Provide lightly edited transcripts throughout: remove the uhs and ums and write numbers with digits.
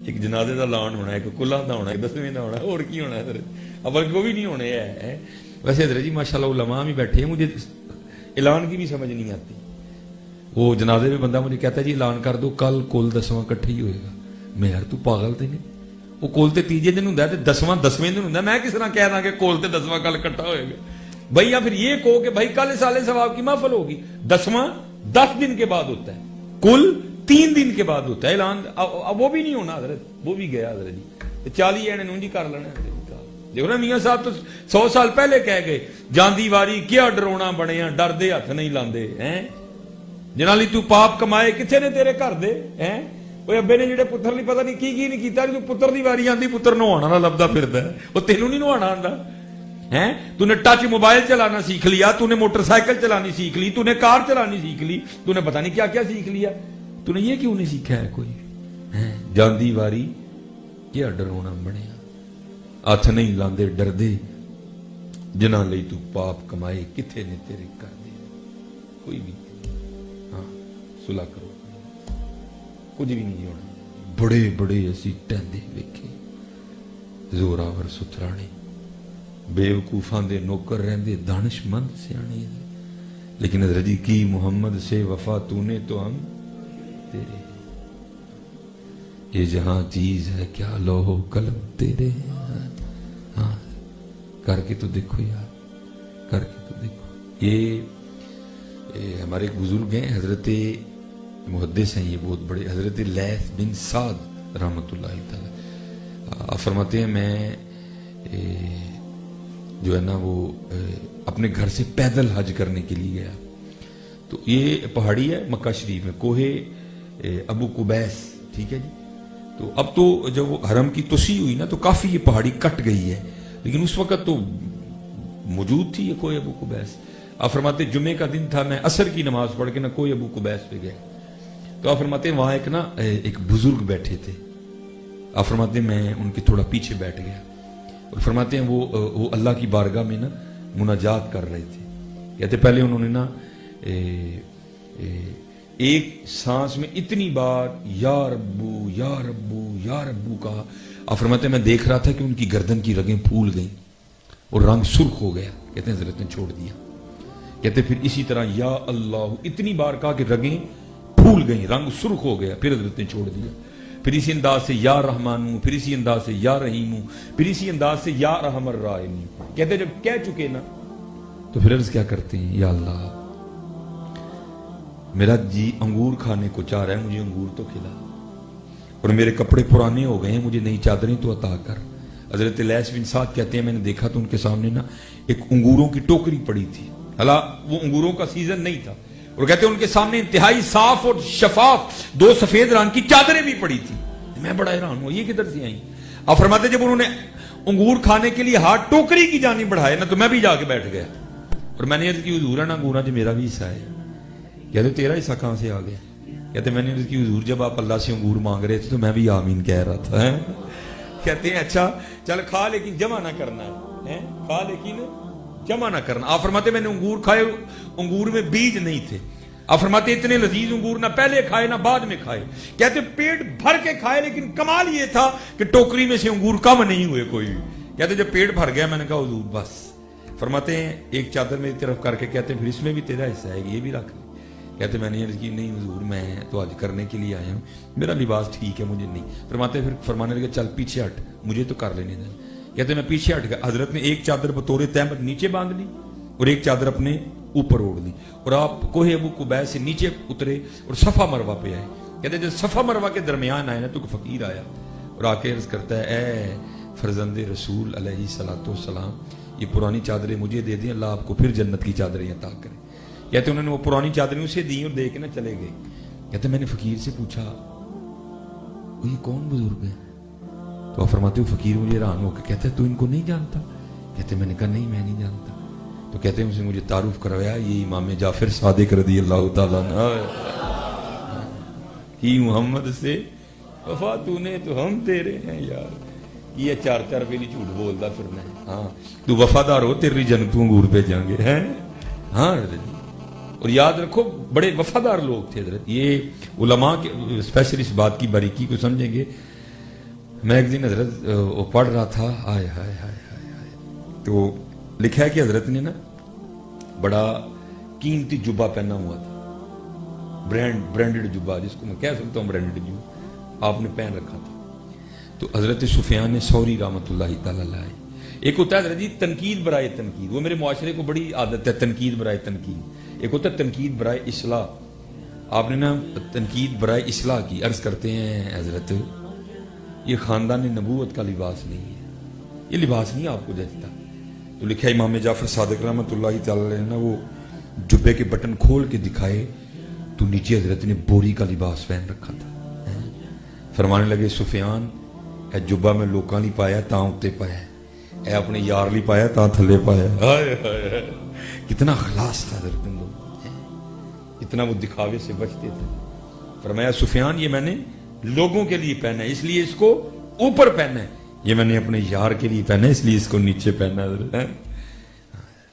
ایک جنازے کا اعلان ہونا ہے, ایک کلا کا ہونا ہے, 10ویں کا ہونا ہے, اور کی ہونا ہے حضرت, اب وہ بھی نہیں ہونے ہے. ویسے حضرت جی ماشاءاللہ علماء بھی بیٹھے ہیں, مجھے اعلان کی بھی سمجھ نہیں آتی. وہ جنازے میں بندہ مجھے کہتا ہے جی اعلان کر دو کل کل 10واں کٹھے ہی ہوئے گا. میں یار تو پاگل تے نہیں, وہ کول تے تیجے دن ہوندا ہے تے 10واں 10ویں دن ہوندا ہے, میں کس طرح کہہ رہا کہ کول تے 10واں کل اکٹھا ہوئے گا بھائی. یا پھر یہ کہو کہ بھائی کل سالے ثواب کی محفل ہوگی, 10واں 10 دن کے بعد ہوتا ہے, کل 3 دن کے بعد ہوتا ہے اعلان. اب وہ بھی نہیں ہونا حضرت, وہ بھی گیا حضرت جی. 40 اینے نونجی کر لینا حضرت. دیکھو نا میاں صاحب تو 100 سال پہلے کہہ گئے جاندی واری کیا ڈرونا بنیا, ڈر دے ہاتھ نہیں لاندے ہیں, جنہاں لئی تو پاپ کمائے کتنے نے تیرے گھر دے ہیں. وہ ابے نے جڑے پتر نہیں پتہ نہیں کی نہیں کیتا, جو پتر دی واری آندی پتر نہوانا نہ لبدا پھردا ہے, وہ تینوں نہیں نہوانا آندا ہیں. تو نے ٹچ موبائل چلانا سیکھ لیا, تو نے موٹر سائیکل چلانی سیکھ لی, تو نے کار چلانی سیکھ لی, تو نے پتہ نہیں کیا کیا سیکھ لیا, تو نے یہ کیوں نہیں سیکھا ہے کوئی ہیں. جاندی واری کیا ڈرونا بنیا, ہاتھ نہیں لاندے ڈردے, جنہاں لئی تو پاپ کمائے کتھے نے تیرے کر دے. کوئی بھی ہاں صلح کرو, کچھ بھی نہیں ہونا. بڑے بڑے اسی ٹہندے ویکھے, زوراور سترانے, بیوقوفاں دے نوکر رہندے دانش مند سیانے, لیکن حضرت جی کی محمد سے وفا تو نے تو ہم تیرے. یہ جہاں چیز ہے کیا لوح و قلم تیرے. ہاں کر کے تو دیکھو یار, کر کے تو دیکھو. یہ ہمارے ایک بزرگ ہیں حضرت محدث ہیں, یہ بہت بڑے, حضرت لیث بن سعد رحمۃ اللہ تعالی. فرماتے ہیں میں جو ہے نا وہ اپنے گھر سے پیدل حج کرنے کے لیے گیا. تو یہ پہاڑی ہے مکہ شریف میں, کوہ ابو قبیس, ٹھیک ہے جی. تو اب تو جب وہ حرم کی توسیع ہوئی نا تو کافی یہ پہاڑی کٹ گئی ہے, لیکن اس وقت تو موجود تھی یہ کوہ ابو قبیس. آپ فرماتے جمعے کا دن تھا, میں عصر کی نماز پڑھ کے نا کوہ ابو قبیس پہ گیا. تو آپ فرماتے وہاں ایک بزرگ بیٹھے تھے. آپ فرماتے میں ان کے تھوڑا پیچھے بیٹھ گیا, اور فرماتے ہیں وہ اللہ کی بارگاہ میں نا مناجات کر رہے تھے. کہتے پہلے انہوں نے نا ایک سانس میں اتنی بار یا ربو یا ربو یا ربو کہا. آپ فرماتے ہیں میں دیکھ رہا تھا کہ ان کی گردن کی رگیں پھول گئیں اور رنگ سرخ ہو گیا. کہتے ہیں حضرت نے چھوڑ دیا. کہتے پھر اسی طرح یا اللہ اتنی بار کہا کہ رگیں پھول گئیں, رنگ سرخ ہو گیا, پھر حضرت نے چھوڑ دیا. پھر اسی انداز سے یا رحمان, پھر اسی انداز سے یا رحیم, پھر اسی انداز سے یا رحم الرحیم. کہتے جب کہہ چکے نا تو پھر عرض کیا کرتے ہیں, یا اللہ میرا جی انگور کھانے کو چاہ رہا ہے, مجھے انگور تو کھلا, اور میرے کپڑے پرانے ہو گئے ہیں, مجھے نئی چادریں تو عطا کر. حضرت لیث بن سعد کہتے ہیں میں نے دیکھا تو ان کے سامنے نا ایک انگوروں کی ٹوکری پڑی تھی, حالانکہ وہ انگوروں کا سیزن نہیں تھا, اور کہتے ہیں ان کے سامنے انتہائی صاف اور شفاف 2 سفید رنگ کی چادریں بھی پڑی تھی. میں بڑا حیران ہوں یہ کدھر سے آئیں. آپ فرماتے جب انہوں نے انگور کھانے کے لیے ہاتھ ٹوکری کی جانب بڑھائے نا تو میں بھی جا کے بیٹھ گیا, اور میں نے عرض کی حضور نا انگوراں جو میرا بھی حصہ ہے. کہتے تیرا حصہ کہاں سے آ گیا. کہتے میں نے عرض کی حضور جب آپ اللہ سے انگور مانگ رہے تھے تو میں بھی آمین کہہ رہا تھا. کہتے ہیں اچھا چل کھا لیکن جمع نہ کرنا ہے, کھا لیکن جمع نہ کرنا. آپ فرماتے میں نے انگور کھائے, انگور میں بیج نہیں تھے. آپ فرماتے اتنے لذیذ انگور نہ پہلے کھائے نہ بعد میں کھائے. کہتے پیٹ بھر کے کھائے, لیکن کمال یہ تھا کہ ٹوکری میں سے انگور کم نہیں ہوئے کوئی. کہتے جب پیٹ بھر گیا میں نے کہا حضور بس. فرماتے ہیں ایک چادر میری طرف کر کے کہتے ہیں پھر اس میں بھی تیرا حصہ ہے, یہ بھی رکھ لے. کہتے میں نے عرض کی نہیں حضور میں تو آج کرنے کے لیے آیا ہوں, میرا لباس ٹھیک ہے مجھے نہیں. فرماتے پھر فرمانے لگے چل پیچھے ہٹ, مجھے تو کر لینے دیں. کہتے میں پیچھے ہٹ گیا. حضرت نے ایک چادر بطور تہمت نیچے باندھ لی اور ایک چادر اپنے اوپر اوڑھ لی, اور آپ کوہ ابو قبیس سے نیچے اترے اور صفا مروہ پہ آئے. کہتے جب صفا مروہ کے درمیان آئے نا تو فقیر آیا اور آ کے عرض کرتا ہے اے فرزند رسول علیہ الصلوۃ والسلام, یہ پرانی چادریں مجھے دے دیں, اللہ آپ کو پھر جنت کی چادریں عطا کرے. کہتے انہوں نے وہ پرانی چادریں اسے دی اور دے کے نہ چلے گئے. کہتے میں نے فقیر سے پوچھا وہ یہ کون بزرگ ہے. تو آپ فرماتے ہو فقیر مجھے حیران ہو کے کہتے تو ان کو نہیں جانتا. کہتے میں نے کہا نہیں میں نہیں جانتا. تو کہتے ہیں اسے مجھے تعارف کروایا یہ امام جعفر صادق رضی اللہ تعالیٰ عنہ کی محمد سے وفا تو نے تو ہم تیرے ہیں یار. یہ 4 پہلی جھوٹ بولتا پھرنا ہے. ہاں تو وفادار ہو تیری جنتوں انگور پہ جائیں گے ہیں. ہاں اور یاد رکھو بڑے وفادار لوگ تھے حضرت. یہ علماء کے اسپیشل اس بات کی باریکی کو سمجھیں گے. میں ایک دن حضرت وہ پڑھ رہا تھا، آئے ہائے ہائے ہائے ہائے، تو لکھا ہے کہ حضرت نے نا بڑا قیمتی جبہ پہنا ہوا تھا، برانڈڈ جبہ، جس کو میں کہہ سکتا ہوں برانڈڈ جبہ آپ نے پہن رکھا تھا. تو حضرت سفیان ثوری رحمۃ اللہ تعالی علیہ، ایک ہوتا ہے حضرت جی تنقید برائے تنقید، وہ میرے معاشرے کو بڑی عادت ہے تنقید برائے تنقید، ایک ہوتا ہے تنقید برائے اصلاح. آپ نے نا تنقید برائے اصلاح کی. عرض کرتے ہیں حضرت یہ خاندان نبوت کا لباس نہیں ہے، یہ لباس نہیں آپ کو جچتا. تو لکھا ہے امام جعفر صادق رحمۃ اللہ تعالی علیہ نے وہ جبے کے بٹن کھول کے دکھائے تو نیچے حضرت نے بوری کا لباس پہن رکھا تھا. فرمانے لگے سفیان اے جبا میں لوکاں نہیں پایا تاں اتے پایا، اے اپنے یار لی پایا تاں تھلے پایا. کتنا خلاص تھا حضرت لوگ، اتنا وہ دکھاوے سے بچتے تھے. فرمایا سفیان یہ میں نے لوگوں کے لیے پہنا ہے اس لیے اس کو اوپر پہنا ہے، یہ میں نے اپنے یار کے لیے پہنا ہے اس لیے اس کو نیچے پہنا ہے.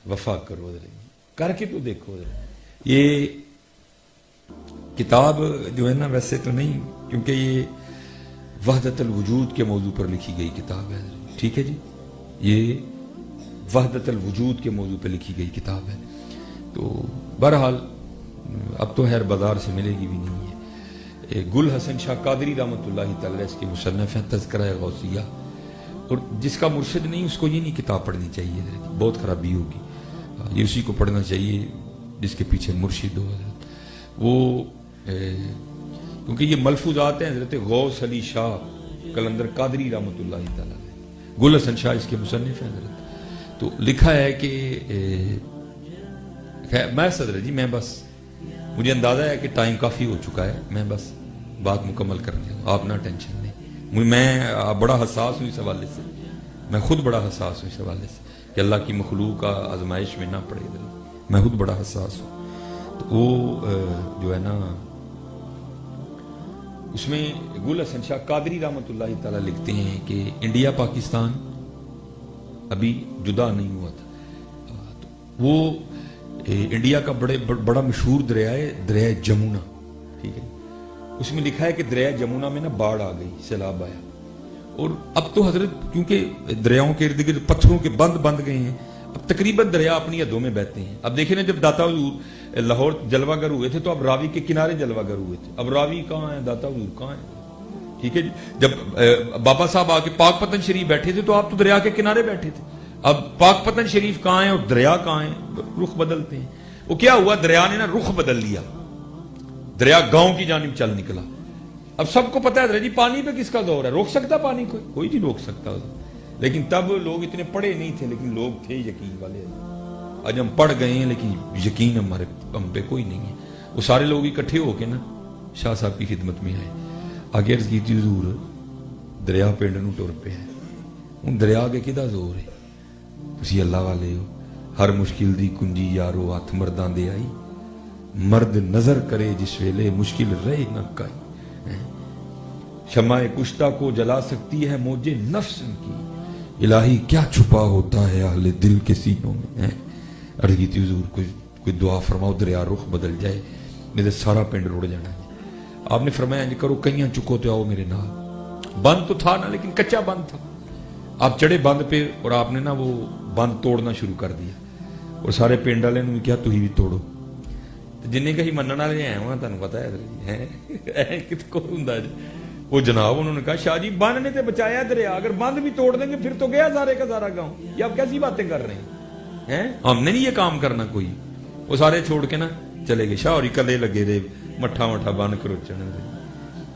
وفا کرو حضرت، کر کے تو دیکھو حضرت. یہ کتاب جو ہے نا ویسے تو نہیں، کیونکہ یہ وحدت الوجود کے موضوع پر لکھی گئی کتاب ہے، ٹھیک ہے جی، یہ وحدت الوجود کے موضوع پہ لکھی گئی کتاب ہے. تو بہرحال اب تو خیر بازار سے ملے گی بھی نہیں ہے. گل حسن شاہ قادری رحمۃ اللہ تعالی اس کے مصنف ہیں تذکرہ غوثیہ، اور جس کا مرشد نہیں اس کو یہ نہیں کتاب پڑھنی چاہیے، بہت خرابی ہوگی. یہ اسی کو پڑھنا چاہیے جس کے پیچھے مرشد ہو حضرت. وہ کیونکہ یہ ملفوظات ہیں حضرت غوث علی شاہ قلندر قادری رحمۃ اللہ تعالی، گل حسن شاہ اس کے مصنف ہیں حضرت. تو لکھا ہے کہ میں صدر جی میں بس مجھے اندازہ ہے کہ ٹائم کافی ہو چکا ہے، میں بس بات مکمل کرنے ہوں، آپ نہ ٹینشن لیں. میں بڑا حساس ہوں اس حوالے سے، میں خود بڑا حساس ہوں اس حوالے سے کہ اللہ کی مخلوق کا آزمائش میں نہ پڑے. میں خود بڑا حساس ہوں. تو وہ جو ہے نا اس میں گل حسن شاہ قادری رحمۃ اللہ تعالی لکھتے ہیں کہ انڈیا پاکستان ابھی جدا نہیں ہوا تھا. تو وہ انڈیا کا بڑا مشہور دریا ہے دریا جمنا، ٹھیک ہے. اس میں لکھا ہے کہ دریا جمنا میں نا باڑھ آ گئی، سیلاب آیا، اور اب تو حضرت کیونکہ دریاؤں کے ارد گرد پتھروں کے بند گئے ہیں، اب تقریباً دریا اپنی حدوں میں بہتے ہیں. اب دیکھیں نا جب داتا حضور لاہور جلوہ گر ہوئے تھے تو اب راوی کے کنارے جلوہ گر ہوئے تھے، اب راوی کہاں ہے، داتا حضور کہاں ہے، ٹھیک ہے جی. جب بابا صاحب آ کے پاک پتن شریف بیٹھے تھے تو آپ تو دریا کے کنارے بیٹھے تھے. اب پاک پتن شریف کہاں ہے اور دریا کہاں ہے، رخ بدلتے ہیں. وہ کیا ہوا، دریا نے نا رخ بدل لیا، دریا گاؤں کی جانب چل نکلا. اب سب کو پتا ہے جی پانی پہ کس کا دور ہے، روک سکتا پانی کوئی نہیں روک سکتا. لیکن تب لوگ اتنے پڑھے نہیں تھے، لیکن لوگ تھے یقین والے. آج ہم پڑھ گئے ہیں لیکن یقین ہم پہ کوئی نہیں ہے. وہ سارے لوگ اکٹھے ہو کے نا شاہ صاحب کی خدمت میں آئے. آگے عرض کی تھی حضور دریا پنڈ نو ٹر پہ ہے، ان دریا کے کدا زور ہے، تسی اللہ والے ہو. ہر مشکل دی کنجی یارو ہاتھ مرداں دے آئی، مرد نظر کرے جس ویلے مشکل رہے نہ کائی. شمع کشتہ کو جلا سکتی ہے موجے نفس کی، الہی کیا چھپا ہوتا ہے اہل دل کے سینوں میں. عرض کی تھی حضور کوئی دعا فرماؤ دریا رخ بدل جائے، نہیں تو سارا پنڈ روڑ جانا ہے. آپ نے فرمایا جی کرو کئیاں چکو تو آؤ میرے نال. بند تو تھا نا لیکن کچا بند تھا. آپ چڑھے بند پہ اور آپ نے نا وہ بند توڑنا شروع کر دیا، اور سارے پنڈ والے نے کیا تھی بھی توڑو. جن کہیں منن والے ہیں وہاں تمہیں پتا ہے کت کو ہوں جی. وہ جناب انہوں نے کہا شاہ جی بند نے تو بچایا دریا، اگر بند بھی توڑ دیں گے پھر تو گیا سارے کا سارا گاؤں. یہ آپ کیسی باتیں کر رہے ہیں، ہم نے نہیں یہ کام کرنا کوئی. وہ سارے چھوڑ کے نا چلے گئے. شاہ اور کلے لگے دے مٹھا بند کروچن.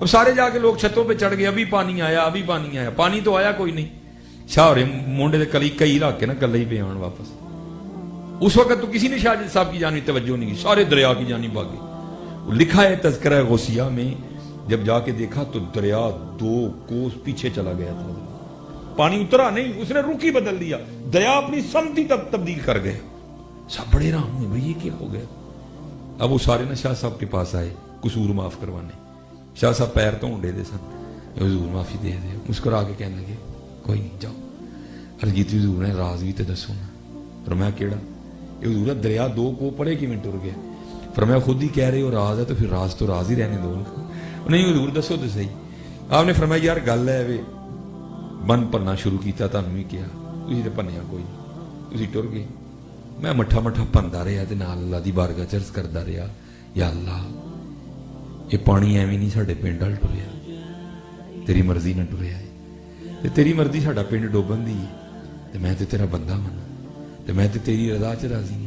اب سارے جا کے لوگ چھتوں پہ چڑھ گئے، ابھی پانی آیا ابھی پانی آیا، پانی تو آیا کوئی نہیں. شاہ اور مونڈے کلی کئی رکھ کے نا کلے ہی پہ آن واپس. اس وقت تو کسی نے شاہ صاحب کی جانب توجہ نہیں کی، سارے دریا کی جانب بھاگے. لکھا ہے تذکرہ غوثیہ میں جب جا کے دیکھا تو دریا 2 کوس پیچھے چلا گیا تھا. پانی اترا نہیں، اس نے رخ ہی بدل دیا، دریا اپنی سمت ہی تبدیل کر گئے. سب بڑے رام ہوئے بھائی یہ کیا ہو گیا. اب وہ سارے نا شاہ صاحب کے پاس آئے قصور معاف کروانے. شاہ صاحب پیر تو اونڈے دے سن، حضور معافی دے دے. مسکرا کے کہنے لگے کوئی نہیں جاؤ. ہرگیت حضور نے راز بھی تے دسو نا. فرمایا کیڑا؟ یہ حضور دریا 2 کو پڑے کیویں ٹر گیا. فرمایا خود ہی کہہ رہے ہو راز ہے تو پھر راز ہی رہنے دو. نہیں حضور دسو تو صحیح. آپ نے فرمایا یار گل ہے وے ਬੰਨ ਭਰਨਾ ਸ਼ੁਰੂ ਕੀਤਾ, ਤੁਹਾਨੂੰ ਵੀ ਕਿਹਾ, ਤੁਸੀਂ ਤੇ ਭੰਨਿਆ ਕੋਈ ਨਹੀਂ, ਤੁਸੀਂ ਟੁਰ ਗਏ। ਮੈਂ ਮੱਠਾ ਮੱਠਾ ਭੰਦਾ ਰਿਹਾ ਤੇ ਨਾਲ ਅੱਲਾ ਦੀ ਬਾਰਗਾਹ ਚ ਅਰਜ਼ ਕਰਦਾ ਰਿਹਾ, ਯਾ ਅੱਲਾ ਇਹ ਪਾਣੀ ਐਵੇਂ ਨਹੀਂ ਸਾਡੇ ਪਿੰਡ ਵੱਲ ਟੁਰਿਆ, ਤੇਰੀ ਮਰਜ਼ੀ ਨਾਲ ਟੁਰਿਆ ਹੈ, ਤੇ ਤੇਰੀ ਮਰਜ਼ੀ ਸਾਡਾ ਪਿੰਡ ਡੋਬਣ ਦੀ ਹੈ, ਤੇ ਮੈਂ ਤੇ ਤੇਰਾ ਬੰਦਾ ਮਨਾਂ, ਤੇ ਮੈਂ ਤੇ ਤੇਰੀ ਰਜ਼ਾ ਚ ਰਾਜ਼ੀ ਹਾਂ,